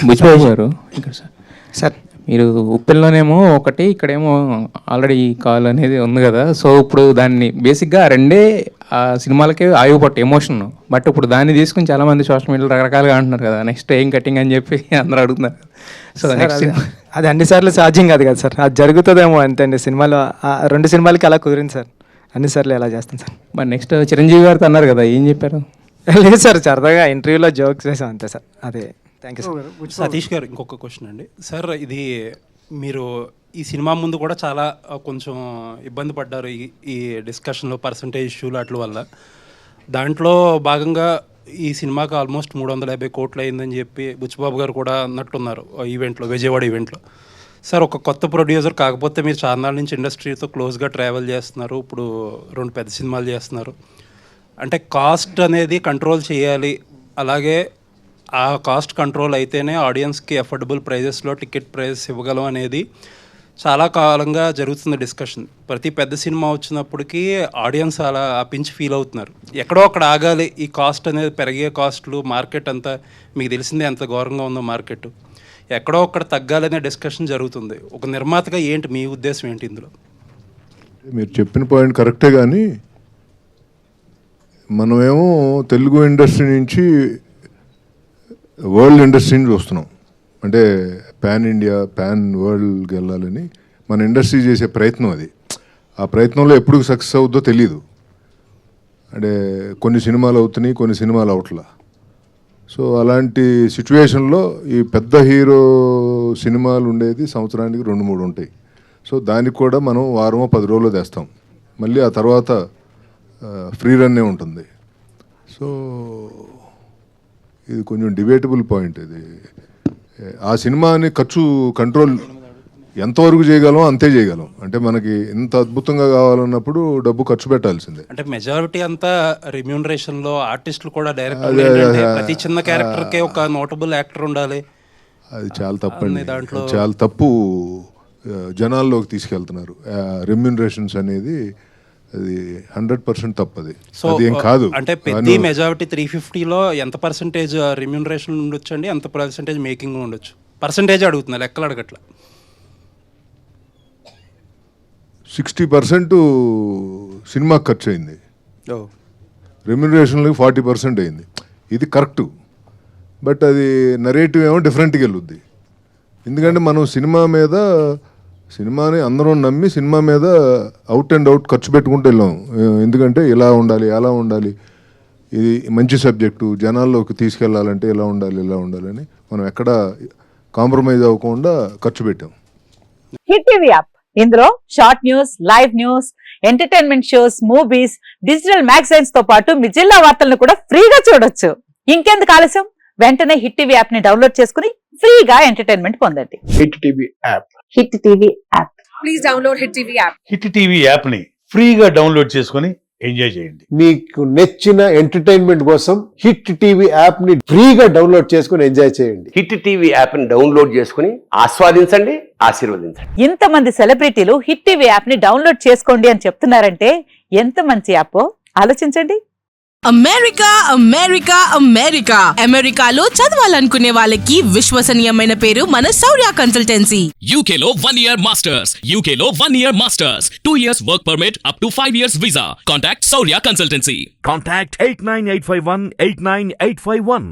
బుచ్చిబాబు గారు ఇక్కడ సార్ మీరు ఉప్పెల్లోనేమో ఒకటి, ఇక్కడేమో ఆల్రెడీ కాల్ అనేది ఉంది కదా. సో ఇప్పుడు దాన్ని బేసిక్గా రెండే ఆ సినిమాలకే ఆయువుపట్టు ఎమోషన్. బట్ ఇప్పుడు దాన్ని తీసుకుని చాలామంది సోషల్ మీడియాలో రకరకాలుగా అంటున్నారు కదా, నెక్స్ట్ ఏం కటింగ్ అని చెప్పి అందరూ అడుగుతున్నారు. సో నెక్స్ట్ అది అన్నిసార్లు సాధ్యం కాదు కదా సార్, అది జరుగుతుందేమో అంతే అండి. సినిమాలో 2 సినిమాలకి అలా కుదిరింది సార్, అన్నిసార్లు ఎలా చేస్తాను సార్. మరి నెక్స్ట్ చిరంజీవి గారితో అన్నారు కదా, ఏం చెప్పారు? లేదు సార్, సరదాగా ఇంటర్వ్యూలో జోక్స్ చేసాం అంతే సార్. అదే, థ్యాంక్ యూ సార్. సతీష్ గారు ఇంకొక క్వశ్చన్ అండి. సార్ ఇది మీరు ఈ సినిమా ముందు కూడా చాలా కొంచెం ఇబ్బంది పడ్డారు ఈ డిస్కషన్లో, పర్సంటేజ్ ఇష్యూలు అట్ల వల్ల. దాంట్లో భాగంగా ఈ సినిమాకి ఆల్మోస్ట్ 350 కోట్లు అయిందని చెప్పి బుచ్చిబాబు గారు కూడా అన్నట్టున్నారు ఈవెంట్లో, విజయవాడ ఈవెంట్లో. సార్ ఒక కొత్త ప్రొడ్యూసర్, కాకపోతే మీరు చాలా నాళ్ళ నుంచి ఇండస్ట్రీతో క్లోజ్గా ట్రావెల్ చేస్తున్నారు, ఇప్పుడు 2 పెద్ద సినిమాలు చేస్తున్నారు. అంటే కాస్ట్ అనేది కంట్రోల్ చేయాలి, అలాగే ఆ కాస్ట్ కంట్రోల్ అయితేనే ఆడియన్స్కి అఫోర్డబుల్ ప్రైజెస్లో టికెట్ ప్రైజెస్ ఇవ్వగలం అనేది చాలా కాలంగా జరుగుతున్న డిస్కషన్. ప్రతి పెద్ద సినిమా వచ్చినప్పటికీ ఆడియన్స్ అలా పించి ఫీల్ అవుతున్నారు, ఎక్కడో అక్కడ ఆగాలి, ఈ కాస్ట్ అనేది పెరిగే కాస్ట్లు, మార్కెట్ అంతా మీకు తెలిసిందే ఎంత ఘోరంగా ఉందో మార్కెట్, ఎక్కడో అక్కడ తగ్గాలనే డిస్కషన్ జరుగుతుంది. ఒక నిర్మాతగా ఏంటి మీ ఉద్దేశం ఏంటి ఇందులో? మీరు చెప్పిన పాయింట్ కరెక్టే, కానీ మనమేమో తెలుగు ఇండస్ట్రీ నుంచి వరల్డ్ ఇండస్ట్రీని చూస్తున్నాం. అంటే పాన్ ఇండియా, పాన్ వరల్డ్కి వెళ్ళాలని మన ఇండస్ట్రీ చేసే ప్రయత్నం అది. ఆ ప్రయత్నంలో ఎప్పుడు సక్సెస్ అవుద్దో తెలియదు. అంటే కొన్ని సినిమాలు అవుతున్నాయి, కొన్ని సినిమాలు అవట్లా. సో అలాంటి సిచ్యువేషన్లో ఈ పెద్ద హీరో సినిమాలు ఉండేది సంవత్సరానికి 2-3 ఉంటాయి. సో దానికి కూడా మనం వారమో 10 రోజుల్లో తెస్తాం, మళ్ళీ ఆ తర్వాత ఫ్రీ రన్నే ఉంటుంది. సో ఇది కొంచెం డిబేటబుల్ పాయింట్. ఇది ఆ సినిమాని ఖర్చు కంట్రోల్ ఎంతవరకు చేయగలం అంతే చేయగలం. అంటే మనకి ఇంత అద్భుతంగా కావాలన్నప్పుడు డబ్బు ఖర్చు పెట్టాల్సిందే. అంటే మెజారిటీ అంతా రెమ్యూనరేషన్లో, ఆర్టిస్టులు కూడా డైరెక్టర్ ప్రతి చిన్న క్యారెక్టర్కే ఒక నోటబుల్ యాక్టర్ ఉండాలి. అది చాలా తప్పండి, చాలా తప్పు. జనాల్లోకి తీసుకెళ్తున్నారు రెమ్యూనరేషన్స్ అనేది, అది 100% తప్పది. సో అది ఏం కాదు. అంటే పెద్ద మెజారిటీ 350లో ఎంత పర్సెంటేజ్ రెమ్యూనరేషన్ ఉండొచ్చు అండి, ఎంత పర్సెంటేజ్ మేకింగ్ ఉండొచ్చు? పర్సెంటేజ్ అడుగుతున్నా, లెక్కలు అడగట్లా. 60% సినిమాకి ఖర్చు అయింది, రెమ్యూనరేషన్లో 40% అయింది. ఇది కరెక్టు, బట్ అది నరేటివ్ ఏమో డిఫరెంట్గా వెళ్ళుద్ది. ఎందుకంటే మనం సినిమాని అందరం నమ్మి సినిమా మీద అవుట్ అండ్ అవుట్ ఖర్చు పెట్టుకుంటూ వెళ్ళాం. ఎందుకంటే ఇలా ఉండాలి, అలా ఉండాలి, ఇది మంచి సబ్జెక్టు, జనాల్లోకి తీసుకెళ్లాలంటే ఇలా ఉండాలి, ఇలా ఉండాలని మనం ఎక్కడ కాంప్రమైజ్ అవ్వకుండా ఖర్చు పెట్టాం. హిట్ టీవీ యాప్, ఇందులో short news, live news, entertainment shows, movies, digital magazines తో పాటు మీ జిల్లా వార్తలను కూడా ఫ్రీగా చూడొచ్చు. ఇంకెందుకు ఆలస్యం, వెంటనే హిట్ టీవీ యాప్ ని డౌన్లోడ్ చేసుకుని ఫ్రీగా ఎంటర్టైన్మెంట్ పొందండి. Hit TV app, hit TV app, please download hit TV app. Hit TV app ని ఫ్రీగా డౌన్లోడ్ చేసుకుని ఎంజాయ్ చేయండి. మీకు నచ్చిన ఎంటర్టైన్మెంట్ కోసం హిట్ టీవీ యాప్ ని ఫ్రీగా డౌన్లోడ్ చేసుకుని ఎంజాయ్ చేయండి. హిట్ టీవీ యాప్ ని డౌన్లోడ్ చేసుకుని ఆస్వాదించండి, ఆశీర్వదించండి. ఇంతమంది సెలబ్రిటీలు హిట్ టీవీ యాప్ ని డౌన్లోడ్ చేసుకోండి అని చెప్తున్నారంటే ఎంత మంచి యాప్ ఆలోచించండి. అమెరికా అమెరికా అమెరికా అమెరికాలో చదవాలనుకునే వాళ్ళకి విశ్వసనీయమైన పేరు మన శౌర్య కన్సల్టెన్సీ. UK లో 1 year masters, UK లో 1 year masters, 2 years work permit up to 5 years visa. Contact Saurya Consultancy. Contact 89851 89851.